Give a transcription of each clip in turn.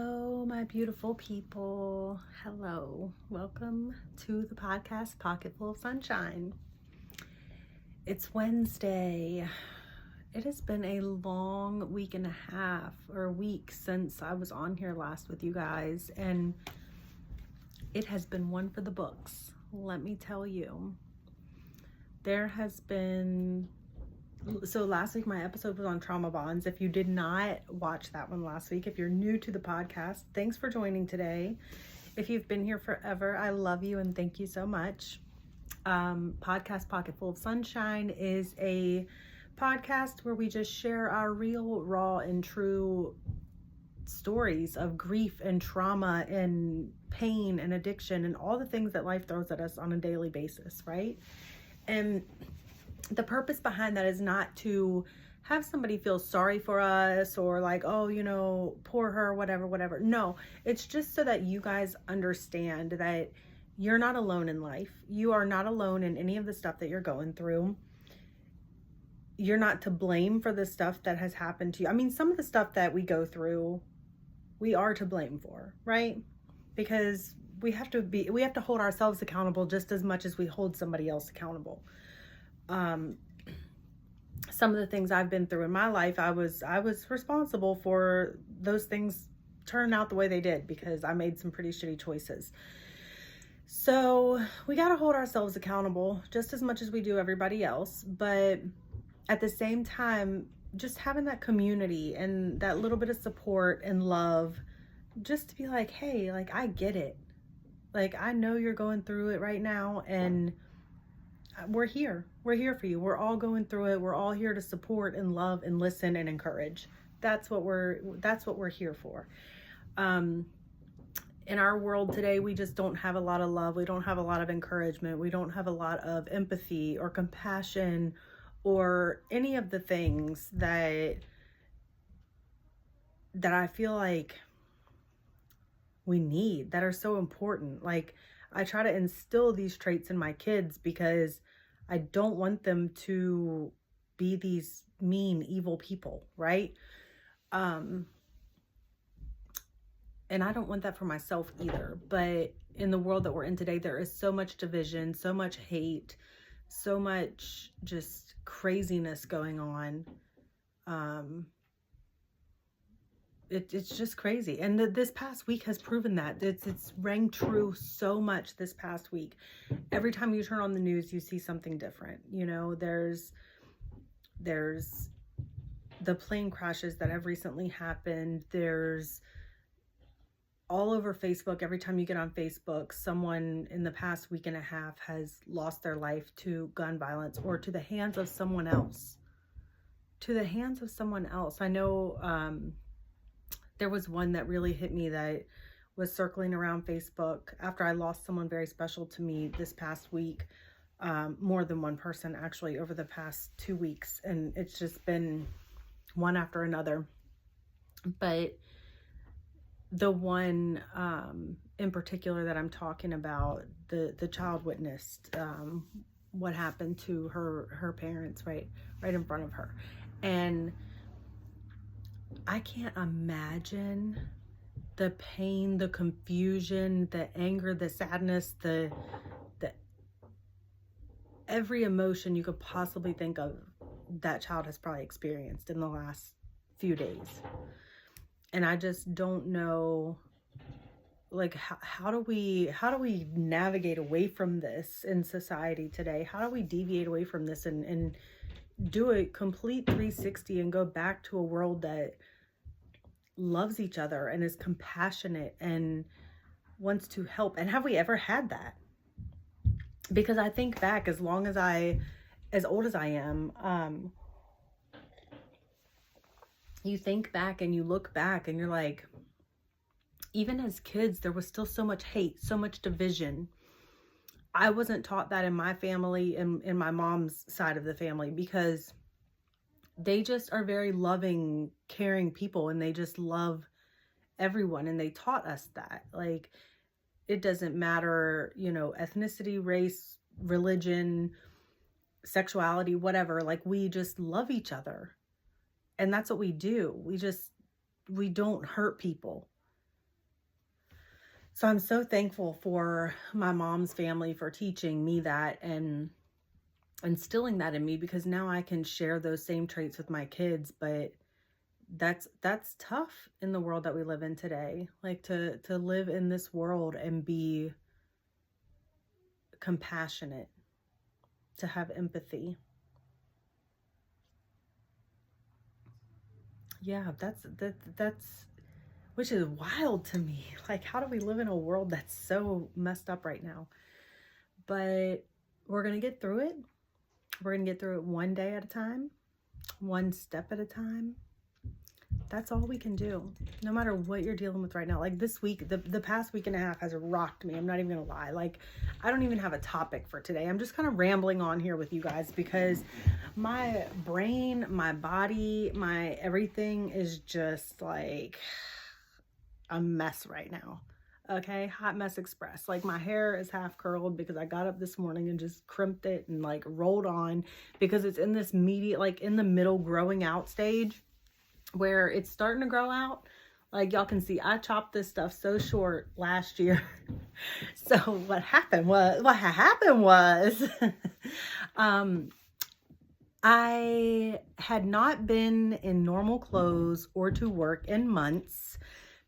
Hello, my beautiful people. Hello. Welcome to the podcast Pocketful of Sunshine. It's Wednesday. It has been a long week and a half or a week since I was on here last with you guys, and it has been one for the books. Let me tell you. There has been So last week my episode was on trauma bonds. If you did not watch that one last week, if you're new to the podcast, thanks for joining today. If you've been here forever, I love you and thank you so much. Podcast Pocketful of Sunshine is a podcast where we just share our real, raw, and true stories of grief and trauma and pain and addiction and all the things that life throws at us on a daily basis, right? And the purpose behind that is not to have somebody feel sorry for us or like, oh, poor her, whatever. No, it's just so that you guys understand that you're not alone in life. You are not alone in any of the stuff that you're going through. You're not to blame for the stuff that has happened to you. I mean, some of the stuff that we go through, we are to blame for, right? Because we have to hold ourselves accountable just as much as we hold somebody else accountable. Some of the things I've been through in my life, I was responsible for those things turning out the way they did because I made some pretty shitty choices. So we got to hold ourselves accountable just as much as we do everybody else. But at the same time, just having that community and that little bit of support and love, just to be like, hey, like, I get it. Like, I know you're going through it right now, and we're here for you. We're all going through it. We're all here to support and love and listen and encourage. That's what we're here for. In our world today, we just don't have a lot of love. We don't have a lot of encouragement. We don't have a lot of empathy or compassion or any of the things that I feel like we need, that are so important. Like, I try to instill these traits in my kids because I don't want them to be these mean, evil people, right? And I don't want that for myself either. But in the world that we're in today, there is so much division, so much hate, so much just craziness going on. It's just crazy. And this past week has proven that. It's rang true so much this past week. Every time you turn on the news, you see something different. You know, there's the plane crashes that have recently happened. There's all over Facebook. Every time you get on Facebook, someone in the past week and a half has lost their life to gun violence or to the hands of someone else. I know, there was one that really hit me that was circling around Facebook after I lost someone very special to me this past week. More than one person actually over the past 2 weeks. And it's just been one after another. But the one in particular that I'm talking about, the child witnessed what happened to her parents right in front of her. And I can't imagine the pain, the confusion, the anger, the sadness, the every emotion you could possibly think of that child has probably experienced in the last few days. And I just don't know, like, how do we navigate away from this in society today? How do we deviate away from this and do a complete 360 and go back to a world that loves each other and is compassionate and wants to help? And have we ever had that? Because I think back, as old as I am, you think back and you look back and you're like, even as kids, there was still so much hate, so much division. I wasn't taught that in my family, in my mom's side of the family, because they just are very loving, caring people, and they just love everyone. And they taught us that, like, it doesn't matter, ethnicity, race, religion, sexuality, whatever. Like, we just love each other. And that's what we do. We don't hurt people. So I'm so thankful for my mom's family for teaching me that and instilling that in me, because now I can share those same traits with my kids. But that's tough in the world that we live in today. Like to live in this world and be compassionate, to have empathy. Yeah, that's which is wild to me. Like, how do we live in a world that's so messed up right now? But we're going to get through it. We're going to get through it one day at a time, one step at a time. That's all we can do, no matter what you're dealing with right now. Like this week, the past week and a half has rocked me. I'm not even gonna lie. Like, I don't even have a topic for today. I'm just kind of rambling on here with you guys because my brain, my body, my everything is just like a mess right now. Okay, hot mess express. Like, my hair is half curled because I got up this morning and just crimped it and like rolled on, because it's in this like in the middle growing out stage where it's starting to grow out. Like, y'all can see, I chopped this stuff so short last year. So what happened was I had not been in normal clothes or to work in months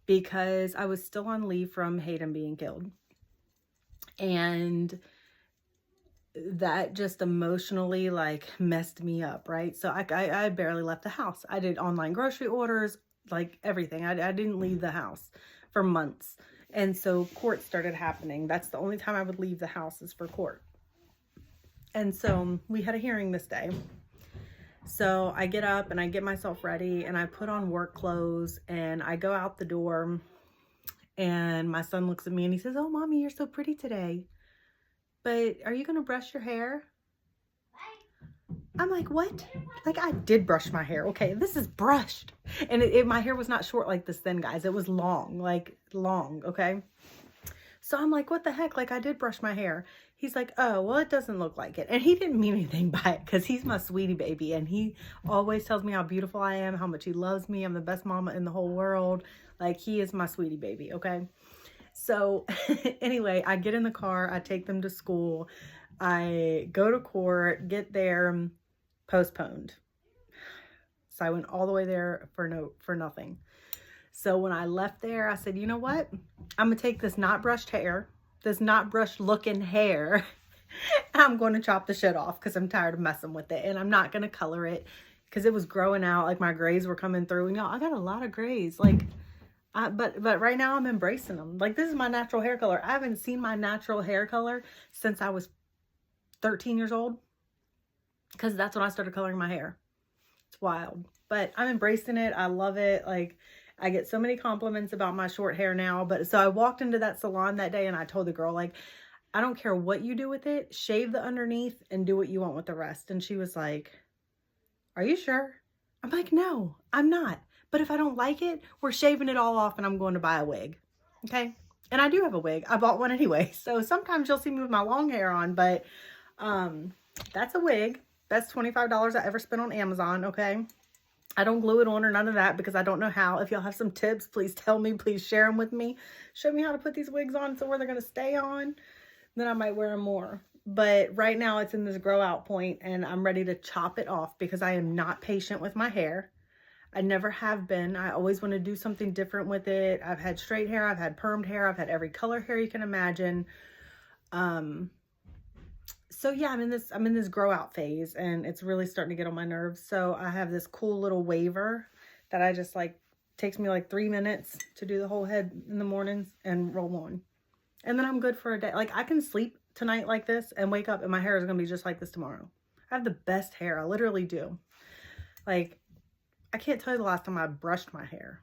because I was still on leave from Hayden being killed. And that just emotionally like messed me up, right? So I barely left the house. I did online grocery orders, like everything. I didn't leave the house for months. And so court started happening. That's the only time I would leave the house, is for court. And so we had a hearing this day. So I get up and I get myself ready and I put on work clothes and I go out the door, and my son looks at me and he says, "Oh, Mommy, you're so pretty today. But are you going to brush your hair?" I'm like, what? Like, I did brush my hair. Okay, this is brushed. And my hair was not short like this then, guys. It was long, like long, okay? So I'm like, what the heck? Like, I did brush my hair. He's like, oh, well, it doesn't look like it. And he didn't mean anything by it because he's my sweetie baby. And he always tells me how beautiful I am, how much he loves me. I'm the best mama in the whole world. Like, he is my sweetie baby, okay? So anyway, I get in the car, I take them to school, I go to court, get there, postponed. So I went all the way there for nothing. So when I left there, I said, you know what? I'm gonna take this not brushed hair, this not brushed looking hair, and I'm going to chop the shit off because I'm tired of messing with it. And I'm not gonna color it because it was growing out, like my grays were coming through. And y'all, I got a lot of grays, like, but right now I'm embracing them. Like, this is my natural hair color. I haven't seen my natural hair color since I was 13 years old, because that's when I started coloring my hair. It's wild, but I'm embracing it. I love it. Like, I get so many compliments about my short hair now. But so I walked into that salon that day and I told the girl, like, I don't care what you do with it, shave the underneath and do what you want with the rest. And she was like, are you sure? I'm like, no, I'm not. But if I don't like it, we're shaving it all off and I'm going to buy a wig. Okay? And I do have a wig. I bought one anyway. So sometimes you'll see me with my long hair on, but that's a wig. That's $25 I ever spent on Amazon, okay? I don't glue it on or none of that because I don't know how. If y'all have some tips, please tell me. Please share them with me. Show me how to put these wigs on so where they're going to stay on. Then I might wear them more. But right now it's in this grow out point and I'm ready to chop it off because I am not patient with my hair. I never have been. I always want to do something different with it. I've had straight hair. I've had permed hair. I've had every color hair you can imagine. So yeah, I'm in this grow out phase and it's really starting to get on my nerves. So I have this cool little waver that I just like, takes me like 3 minutes to do the whole head in the mornings and roll on. And then I'm good for a day. Like, I can sleep tonight like this and wake up and my hair is going to be just like this tomorrow. I have the best hair. I literally do. Like, I can't tell you the last time I brushed my hair.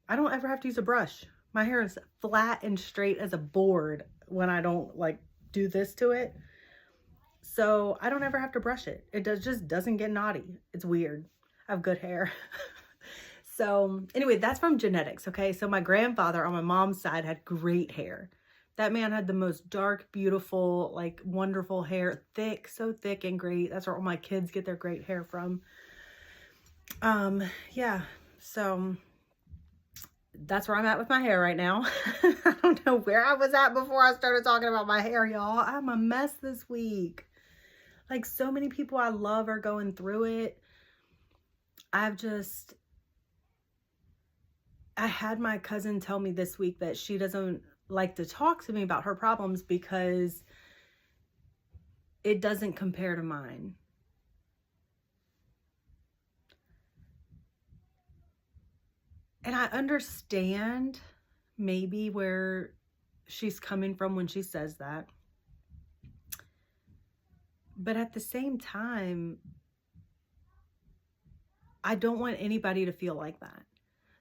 I don't ever have to use a brush. My hair is flat and straight as a board when I don't like do this to it. So I don't ever have to brush it. It just doesn't get knotty. It's weird. I have good hair. So anyway, that's from genetics, okay? So my grandfather on my mom's side had great hair. That man had the most dark, beautiful, like wonderful hair. Thick, so thick and great. That's where all my kids get their great hair from. Yeah, so that's where I'm at with my hair right now. I don't know where I was at before I started talking about my hair, y'all. I'm a mess this week. Like, so many people I love are going through it. I had my cousin tell me this week that she doesn't like to talk to me about her problems because it doesn't compare to mine. And I understand maybe where she's coming from when she says that. But at the same time, I don't want anybody to feel like that.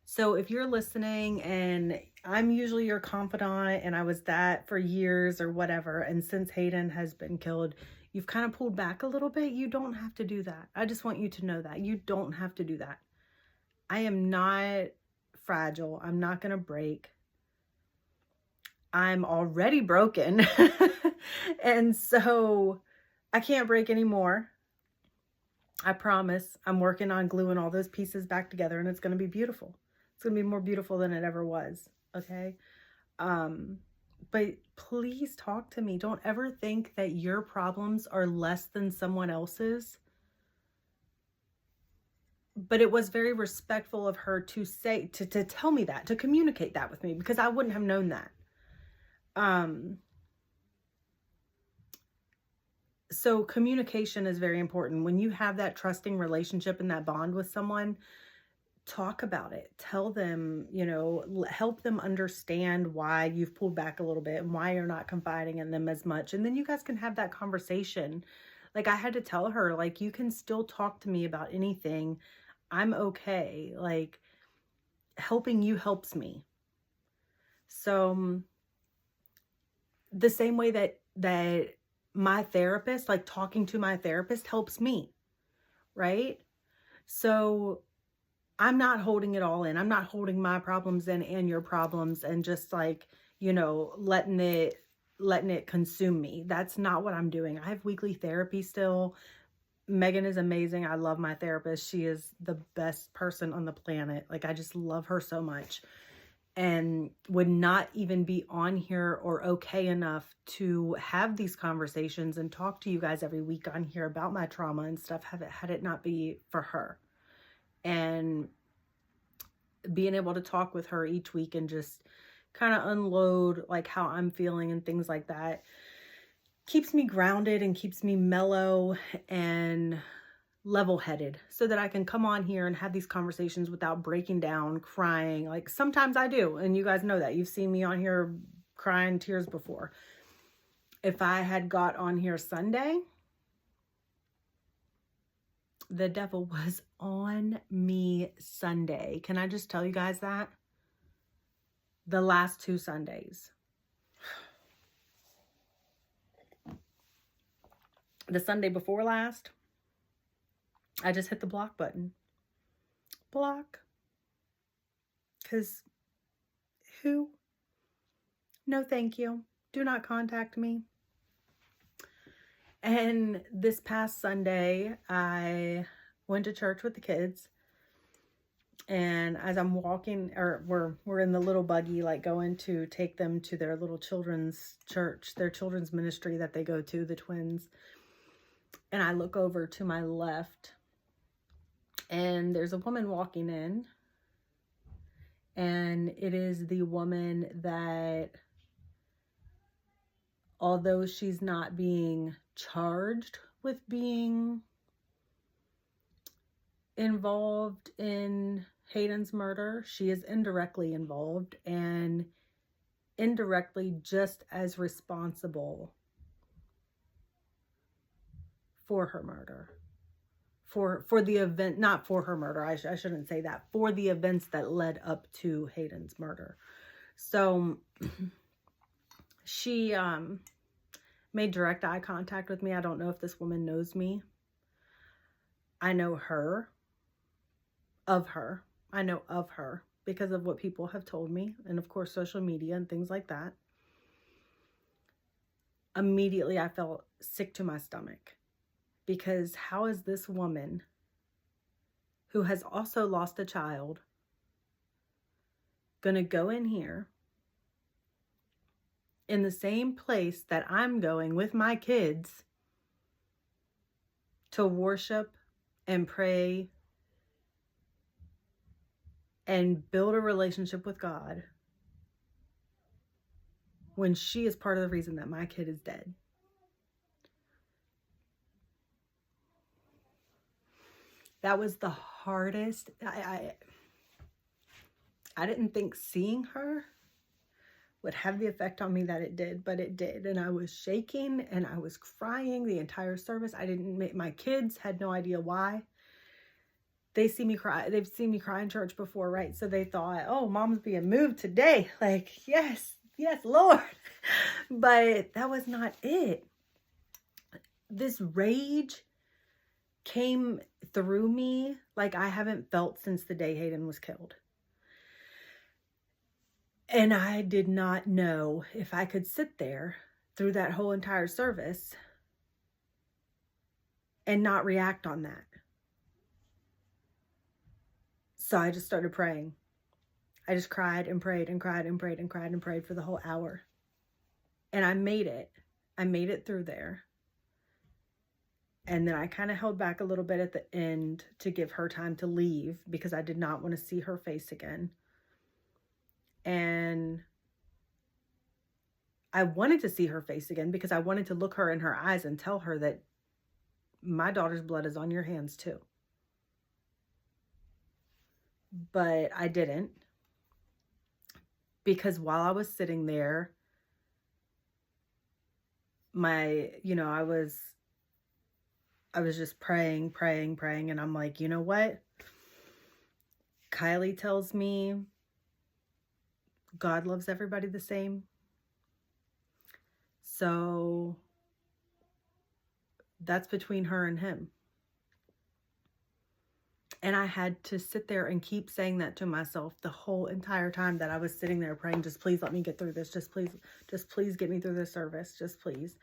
So if you're listening, and I'm usually your confidant and I was that for years or whatever, and since Hayden has been killed, you've kind of pulled back a little bit, you don't have to do that. I just want you to know that. You don't have to do that. I am not fragile. I'm not going to break. I'm already broken. And so I can't break anymore. I promise. I'm working on gluing all those pieces back together, and it's going to be beautiful. It's going to be more beautiful than it ever was. Okay. But please talk to me. Don't ever think that your problems are less than someone else's. But it was very respectful of her to say, to tell me that, to communicate that with me, because I wouldn't have known that. So communication is very important. When you have that trusting relationship and that bond with someone, talk about it. Tell them, help them understand why you've pulled back a little bit and why you're not confiding in them as much. And then you guys can have that conversation. Like, I had to tell her, like, you can still talk to me about anything. I'm okay. Like, helping you helps me. So the same way that my therapist, like talking to my therapist, helps me, right? So I'm not holding it all in. I'm not holding my problems in and your problems and just like, letting it consume me. That's not what I'm doing. I have weekly therapy still. Megan is amazing. I love my therapist. She is the best person on the planet. Like, I just love her so much, and would not even be on here or okay enough to have these conversations and talk to you guys every week on here about my trauma and stuff had it not be for her. And being able to talk with her each week and just kind of unload like how I'm feeling and things like that keeps me grounded and keeps me mellow and level-headed, so that I can come on here and have these conversations without breaking down, crying. Like, sometimes I do, and you guys know that. You've seen me on here crying tears before. If I had got on here Sunday, the devil was on me Sunday. Can I just tell you guys that? The last 2 Sundays. The Sunday before last, I just hit the block button. Block. Because who? No, thank you. Do not contact me. And this past Sunday, I went to church with the kids. And as I'm walking, or we're in the little buggy, like going to take them to their little children's church, their children's ministry that they go to, the twins. And I look over to my left, and there's a woman walking in. And it is the woman that, although she's not being charged with being involved in Hayden's murder, she is indirectly involved and indirectly just as responsible for her murder. For the event, not for her murder, I shouldn't say that, for the events that led up to Hayden's murder. So she made direct eye contact with me. I don't know if this woman knows me. I know her. I know of her because of what people have told me, and of course social media and things like that. Immediately I felt sick to my stomach, because how is this woman, who has also lost a child, going to go in here in the same place that I'm going with my kids to worship and pray and build a relationship with God when she is part of the reason that my kid is dead. That was the hardest. I didn't think seeing her would have the effect on me that it did, but it did. And I was shaking and I was crying the entire service. My kids had no idea why. They see me cry. They've seen me cry in church before, right? So they thought, oh, mom's being moved today. Like, yes, Lord. But that was not it. This rage came through me like I haven't felt since the day Hayden was killed. And I did not know if I could sit there through that whole entire service and not react on that. So I just started praying. I just cried and prayed and cried and prayed and cried and prayed for the whole hour. And I made it. I made it through there. And then I kind of held back a little bit at the end to give her time to leave because I did not want to see her face again. And I wanted to see her face again because I wanted to look her in her eyes and tell her that my daughter's blood is on your hands too. But I didn't, because while I was sitting there, I was just praying, and I'm like, you know what? Kylie tells me God loves everybody the same. So that's between her and him. And I had to sit there and keep saying that to myself the whole entire time that I was sitting there praying, just please let me get through this. Just please get me through this service. Just please.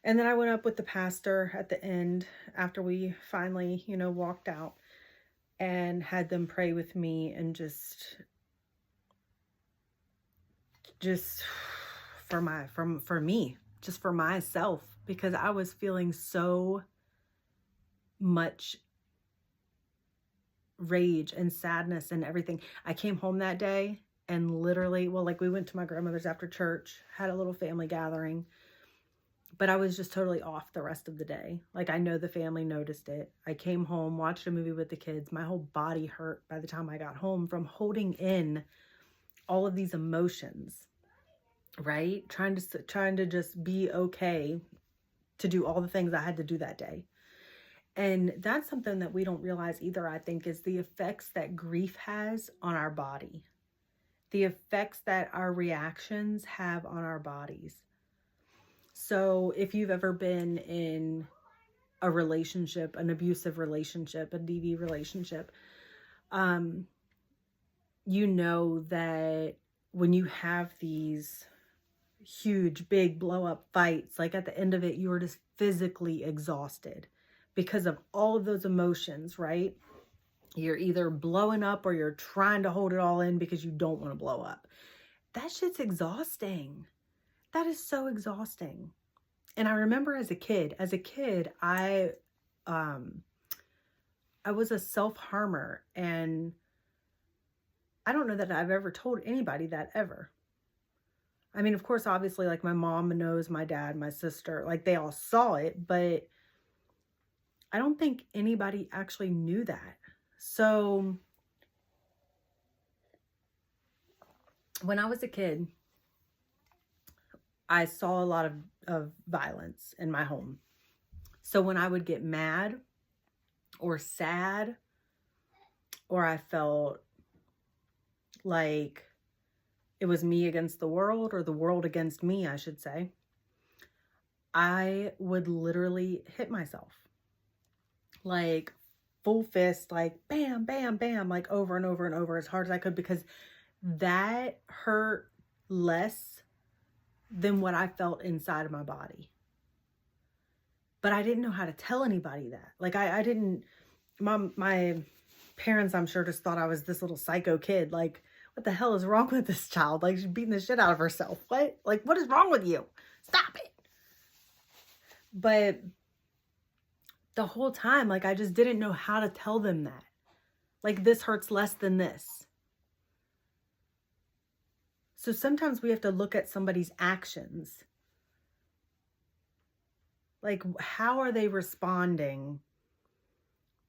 And then I went up with the pastor at the end after we finally, walked out, and had them pray with me and just for me, just for myself, because I was feeling so much rage and sadness and everything. I came home that day and literally, we went to my grandmother's after church, had a little family gathering, but I was just totally off the rest of the day. I know the family noticed it. I came home, watched a movie with the kids. My whole body hurt by the time I got home from holding in all of these emotions, right? Trying to just be okay to do all the things I had to do that day. And that's something that we don't realize either, I think, is the effects that grief has on our body. The effects that our reactions have on our bodies. So if you've ever been in a relationship, an abusive relationship, a DV relationship, you know that when you have these huge, big blow up fights, at the end of it, you are just physically exhausted because of all of those emotions, right? You're either blowing up or you're trying to hold it all in because you don't want to blow up. That shit's exhausting. That is so exhausting. And I remember as a kid, I was a self-harmer, and I don't know that I've ever told anybody that ever. I mean, of course, obviously, my mom knows, my dad, my sister, they all saw it, but I don't think anybody actually knew that. So when I was a kid, I saw a lot of violence in my home. So when I would get mad or sad, or I felt like it was me against the world, or the world against me, I should say, I would literally hit myself. Full fist, bam, bam, bam, over and over and over as hard as I could, because that hurt less than what I felt inside of my body. But I didn't know how to tell anybody that. I didn't, my parents, I'm sure, just thought I was this little psycho kid. what the hell is wrong with this child? Like, she's beating the shit out of herself. What? Like, what is wrong with you? Stop it. But the whole time, like, I just didn't know how to tell them that. Like, this hurts less than this. So sometimes we have to look at somebody's actions. Like, how are they responding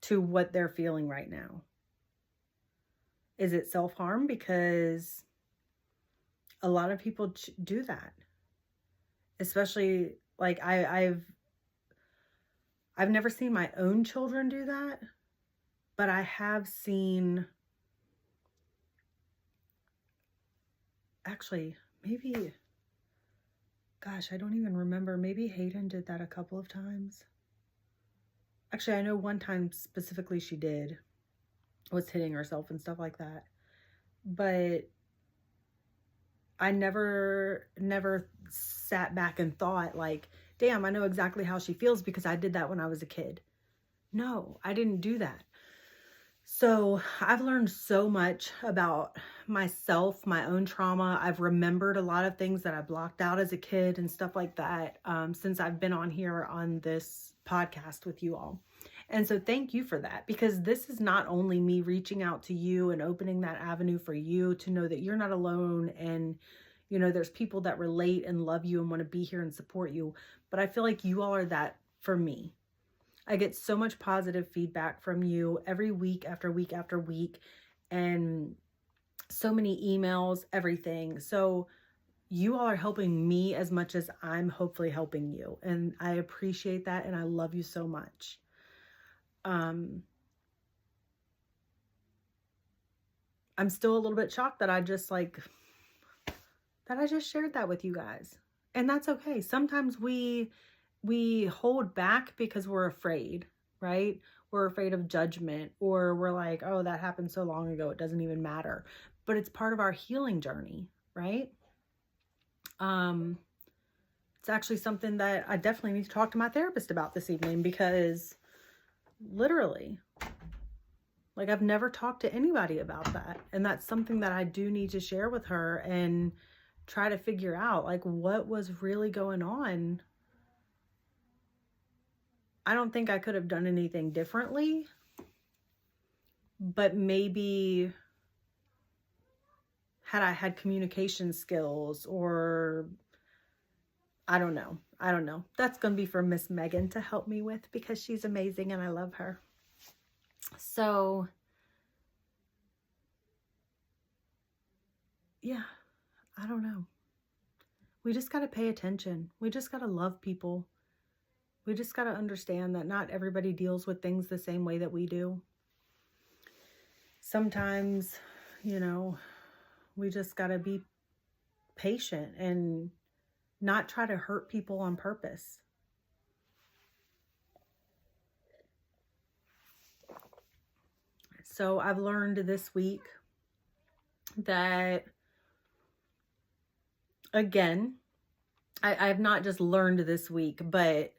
to what they're feeling right now? Is it self-harm? Because a lot of people do that. Especially, like, I've never seen my own children do that, but I have seen, actually, maybe, gosh, I don't even remember. Maybe Hayden did that a couple of times. Actually, I know one time specifically she did, was hitting herself and stuff like that. But I never sat back and thought, like, damn, I know exactly how she feels because I did that when I was a kid. No, I didn't do that. So I've learned so much about myself, my own trauma. I've remembered a lot of things that I blocked out as a kid and stuff like that, since I've been on here on this podcast with you all. And so thank you for that, because this is not only me reaching out to you and opening that avenue for you to know that you're not alone, and, you know, there's people that relate and love you and want to be here and support you, but I feel like you all are that for me. I get so much positive feedback from you every week after week after week, and so many emails, everything. So you all are helping me as much as I'm hopefully helping you. And I appreciate that. And I love you so much. I'm still a little bit shocked that I just shared that with you guys. And that's okay. Sometimes we hold back because we're afraid, right? We're afraid of judgment, or we're like, oh, that happened so long ago, it doesn't even matter. But it's part of our healing journey, right? It's actually something that I definitely need to talk to my therapist about this evening, because literally, like, I've never talked to anybody about that. And that's something that I do need to share with her and try to figure out, like, what was really going on. I don't think I could have done anything differently, but maybe had I had communication skills, or I don't know. That's going to be for Miss Megan to help me with, because she's amazing and I love her. So, yeah, I don't know. We just got to pay attention. We just got to love people. We just got to understand that not everybody deals with things the same way that we do. Sometimes, you know, we just got to be patient and not try to hurt people on purpose. So I've learned this week that, again, I've not just learned this week, but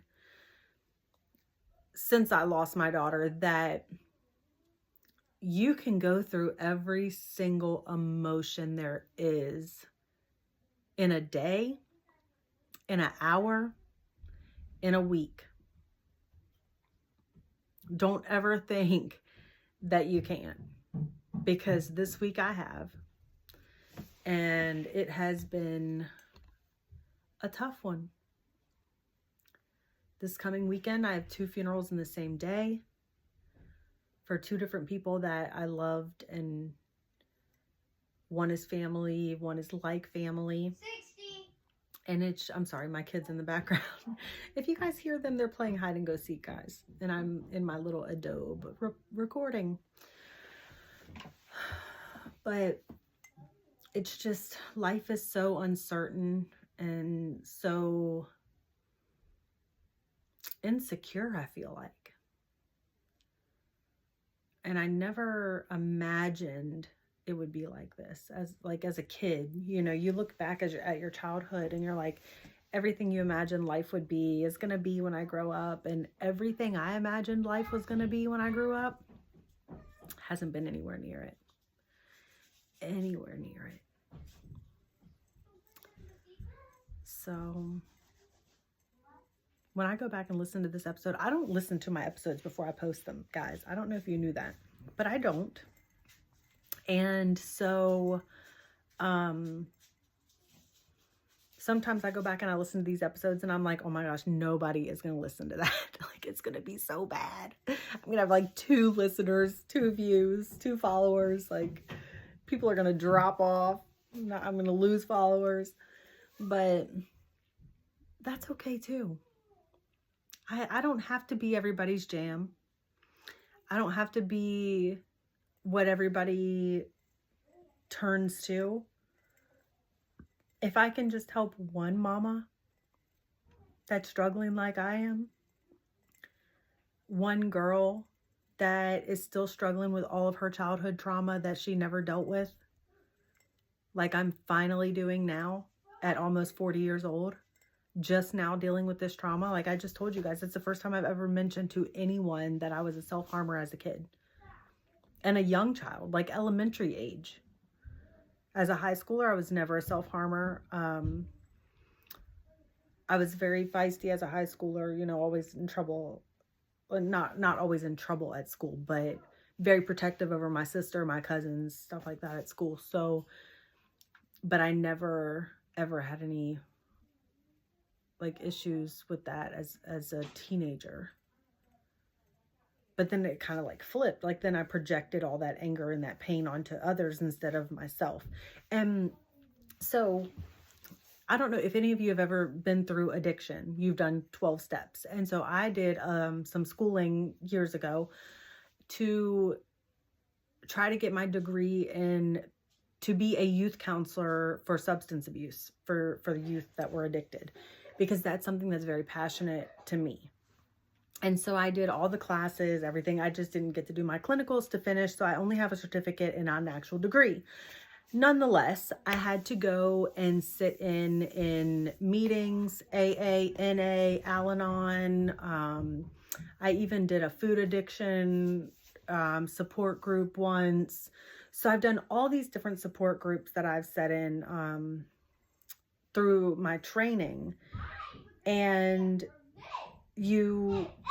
since I lost my daughter, that you can go through every single emotion there is in a day, in an hour, in a week. Don't ever think that you can't, because this week I have, and it has been a tough one. This coming weekend, I have 2 funerals in the same day for 2 different people that I loved, and one is family, one is like family. 60. And I'm sorry, my kids in the background. If you guys hear them, they're playing hide and go seek, guys. And I'm in my little Adobe recording. But it's just, life is so uncertain and so insecure, I feel like. And I never imagined it would be like this as a kid. You know, you look back at your childhood and you're like, everything you imagine life would be is going to be when I grow up. And everything I imagined life was going to be when I grew up hasn't been anywhere near it. anywhere near it. So when I go back and listen to this episode, I don't listen to my episodes before I post them, guys. I don't know if you knew that, but I don't. And so sometimes I go back and I listen to these episodes and I'm like, oh my gosh, nobody is going to listen to that. Like, it's going to be so bad. I'm going to have like 2 listeners, 2 views, 2 followers. Like, people are going to drop off. I'm going to lose followers. But that's okay too. I don't have to be everybody's jam. I don't have to be what everybody turns to. If I can just help one mama that's struggling like I am, one girl that is still struggling with all of her childhood trauma that she never dealt with, like I'm finally doing now at almost 40 years old, just now dealing with this trauma. Like I just told you guys, it's the first time I've ever mentioned to anyone that I was a self-harmer as a kid and a young child, like elementary age. As a high schooler, I was never a self-harmer. I was very feisty as a high schooler, you know, always in trouble. Not always in trouble at school, but very protective over my sister, my cousins, stuff like that at school. So, but I never ever had any like issues with that as a teenager. But then it kind of like flipped. Like then I projected all that anger and that pain onto others instead of myself. And so I don't know if any of you have ever been through addiction. You've done 12 steps. And so I did some schooling years ago to try to get my degree in to be a youth counselor for substance abuse for the youth that were addicted, because that's something that's very passionate to me. And so I did all the classes, everything. I just didn't get to do my clinicals to finish. So I only have a certificate and not an actual degree. Nonetheless, I had to go and sit in meetings, AA, NA, Al-Anon. I even did a food addiction support group once. So I've done all these different support groups that I've sat in through my training. And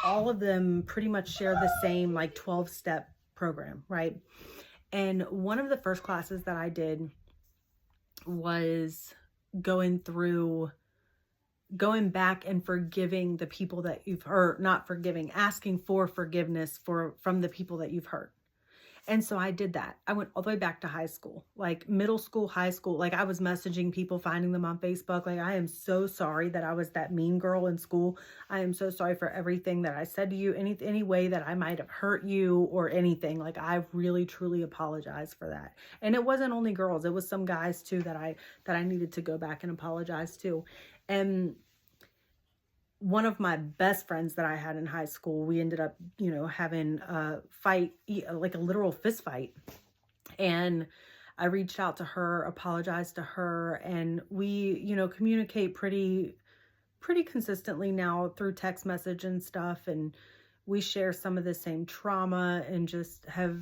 all of them pretty much share the same like 12-step program, right? And one of the first classes that I did was going back and forgiving the people that you've hurt, not forgiving, asking for forgiveness from the people that you've hurt. And so I did that. I went all the way back to high school, like middle school, high school. Like I was messaging people, finding them on Facebook. Like, I am so sorry that I was that mean girl in school. I am so sorry for everything that I said to you, any way that I might have hurt you or anything. Like, I really, truly apologize for that. And it wasn't only girls. It was some guys too that I needed to go back and apologize to. And one of my best friends that I had in high school, we ended up, having a fight, like a literal fist fight. And I reached out to her, apologized to her, and we, communicate pretty consistently now through text message and stuff. And we share some of the same trauma, and just have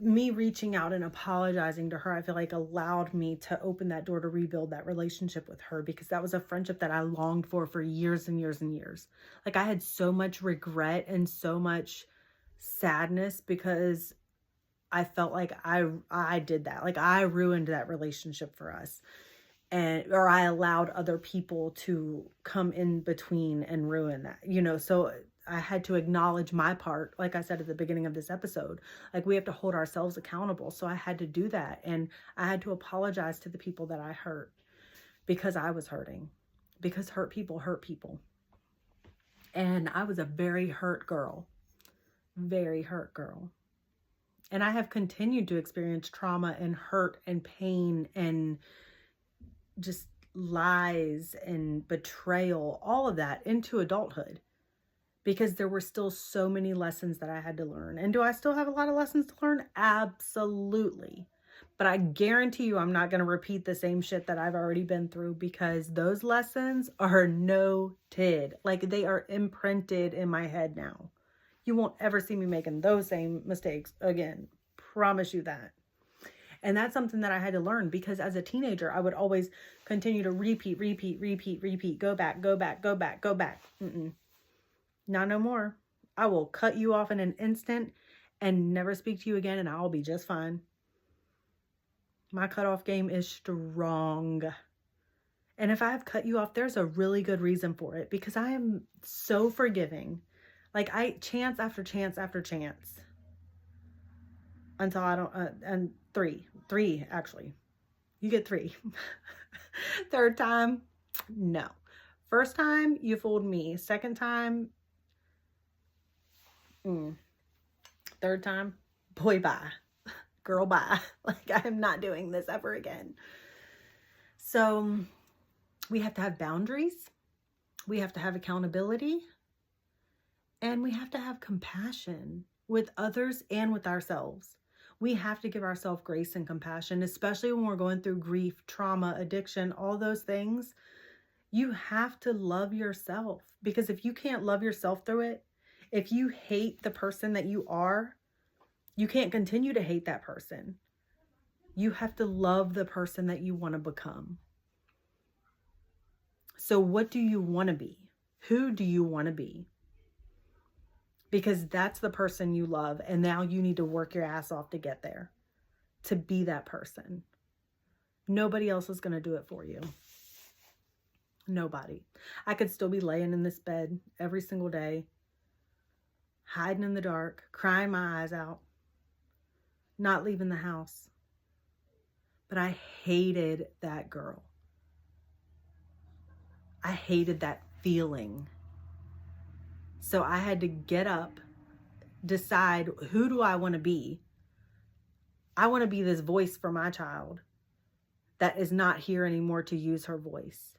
me reaching out and apologizing to her, I feel like allowed me to open that door to rebuild that relationship with her, because that was a friendship that I longed for years and years and years. Like, I had so much regret and so much sadness because I felt like I did that. Like, I ruined that relationship for us, or I allowed other people to come in between and ruin that, so I had to acknowledge my part. Like I said at the beginning of this episode, like, we have to hold ourselves accountable. So I had to do that. And I had to apologize to the people that I hurt, because I was hurting, because hurt people hurt people. And I was a very hurt girl, very hurt girl. And I have continued to experience trauma and hurt and pain and just lies and betrayal, all of that into adulthood, because there were still so many lessons that I had to learn. And do I still have a lot of lessons to learn? Absolutely. But I guarantee you I'm not going to repeat the same shit that I've already been through, because those lessons are noted. Like, they are imprinted in my head now. You won't ever see me making those same mistakes again. Promise you that. And that's something that I had to learn, because as a teenager, I would always continue to repeat, go back, go back, go back, go back. Not no more. I will cut you off in an instant and never speak to you again, and I'll be just fine. My cutoff game is strong. And if I have cut you off, there's a really good reason for it, because I am so forgiving. Like, chance after chance after chance. Until I don't, and three actually. You get 3. Third time, no. First time, you fooled me. Second time, third time, boy, bye. Girl, bye. Like, I am not doing this ever again. So we have to have boundaries. We have to have accountability. And we have to have compassion with others and with ourselves. We have to give ourselves grace and compassion, especially when we're going through grief, trauma, addiction, all those things. You have to love yourself, because if you can't love yourself through it, if you hate the person that you are, you can't continue to hate that person. You have to love the person that you want to become. So what do you want to be? Who do you want to be? Because that's the person you love, and now you need to work your ass off to get there, to be that person. Nobody else is going to do it for you. Nobody. I could still be laying in this bed every single day, hiding in the dark, crying my eyes out, not leaving the house. But I hated that girl. I hated that feeling. So I had to get up, decide, who do I want to be? I want to be this voice for my child that is not here anymore to use her voice.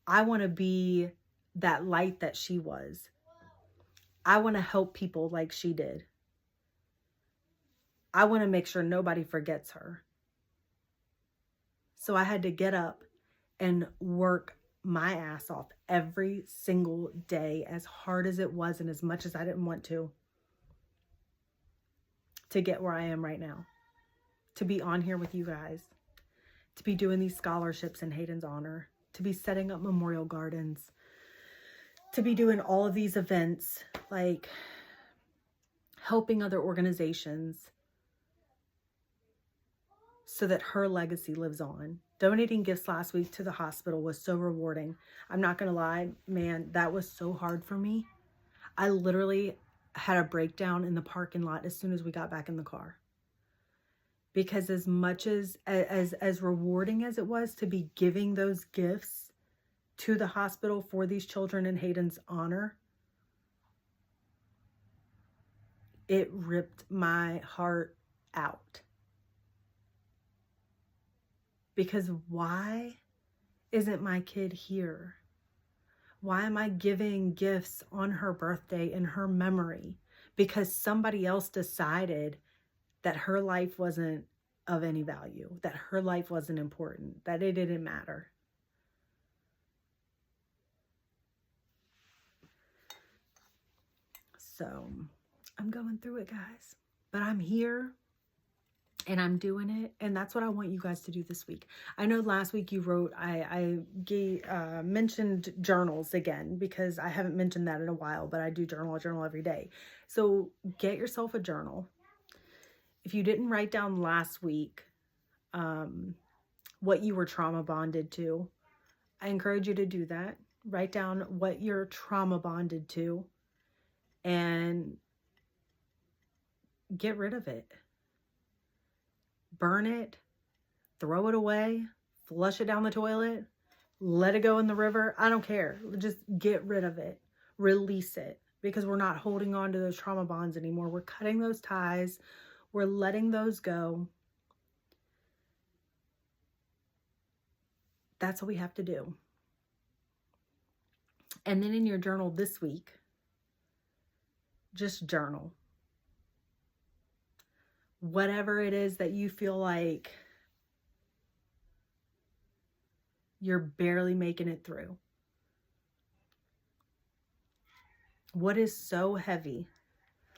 I want to be that light that she was. I want to help people like she did. I want to make sure nobody forgets her. So I had to get up and work my ass off every single day, as hard as it was and as much as I didn't want to get where I am right now, to be on here with you guys, to be doing these scholarships in Hayden's honor, to be setting up memorial gardens, to be doing all of these events, like helping other organizations so that her legacy lives on. Donating gifts last week to the hospital was so rewarding. I'm not going to lie, man, that was so hard for me. I literally had a breakdown in the parking lot as soon as we got back in the car. Because as much as rewarding as it was to be giving those gifts to the hospital for these children in Hayden's honor, it ripped my heart out. Because why isn't my kid here? Why am I giving gifts on her birthday in her memory? Because somebody else decided that her life wasn't of any value, that her life wasn't important, that it didn't matter. So I'm going through it, guys, but I'm here. And I'm doing it. And that's what I want you guys to do this week. I know last week you wrote, I mentioned journals again, because I haven't mentioned that in a while, but I do journal every day. So get yourself a journal. If you didn't write down last week what you were trauma bonded to, I encourage you to do that. Write down what you're trauma bonded to and get rid of it. Burn it, throw it away, flush it down the toilet, let it go in the river. I don't care. Just get rid of it. Release it, because we're not holding on to those trauma bonds anymore. We're cutting those ties. We're letting those go. That's what we have to do. And then in your journal this week, just journal. Whatever it is that you feel like you're barely making it through. What is so heavy?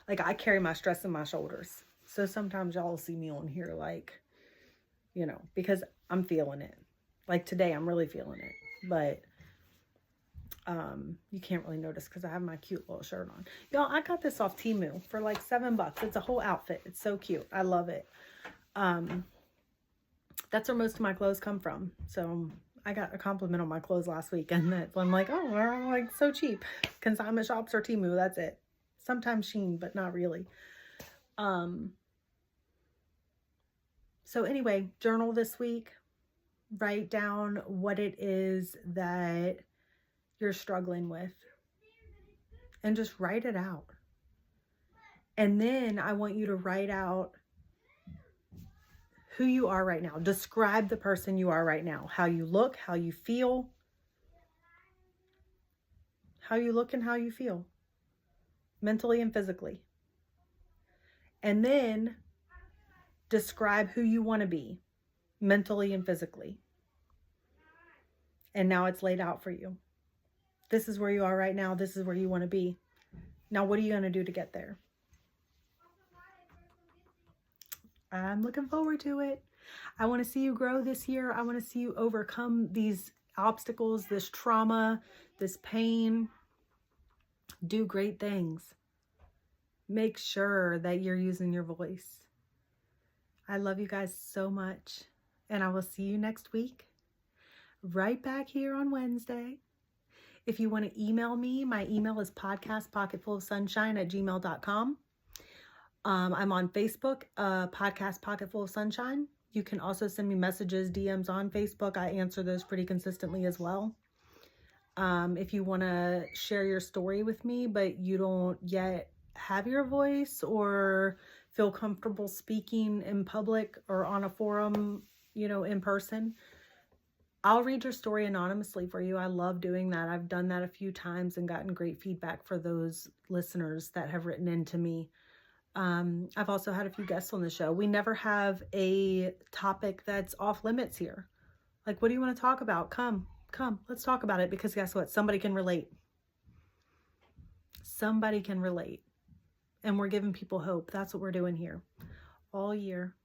Like, I carry my stress in my shoulders. So sometimes y'all will see me on here like, because I'm feeling it. Like today, I'm really feeling it. But you can't really notice because I have my cute little shirt on. Y'all, I got this off Temu for like $7. It's a whole outfit. It's so cute. I love it. That's where most of my clothes come from. So I got a compliment on my clothes last week, and I'm like, oh, they're like so cheap. Consignment shops or Temu, that's it. Sometimes Shein, but not really. So anyway, journal this week. Write down what it is that you're struggling with, and just write it out. And then I want you to write out who you are right now. Describe the person you are right now. How you look, how you feel. How you look and how you feel. Mentally and physically. And then describe who you want to be. Mentally and physically. And now it's laid out for you. This is where you are right now. This is where you want to be. Now, what are you going to do to get there? I'm looking forward to it. I want to see you grow this year. I want to see you overcome these obstacles, this trauma, this pain. Do great things. Make sure that you're using your voice. I love you guys so much. And I will see you next week. Right back here on Wednesday. If you want to email me, my email is podcastpocketfulofsunshine@gmail.com. I'm on Facebook, Podcast Pocket Full of Sunshine. You can also send me messages, DMs on Facebook. I answer those pretty consistently as well. If you want to share your story with me, but you don't yet have your voice or feel comfortable speaking in public or on a forum, in person, I'll read your story anonymously for you. I love doing that. I've done that a few times and gotten great feedback for those listeners that have written in to me. I've also had a few guests on the show. We never have a topic that's off limits here. Like, what do you want to talk about? Come, let's talk about it, because guess what? Somebody can relate. Somebody can relate. And we're giving people hope. That's what we're doing here. All year.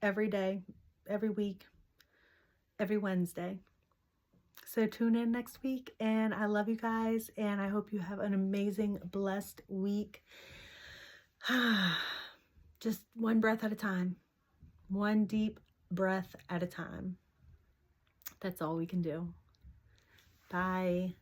Every day. Every week. Every Wednesday. So tune in next week. And I love you guys. And I hope you have an amazing, blessed week. Just one breath at a time. One deep breath at a time. That's all we can do. Bye.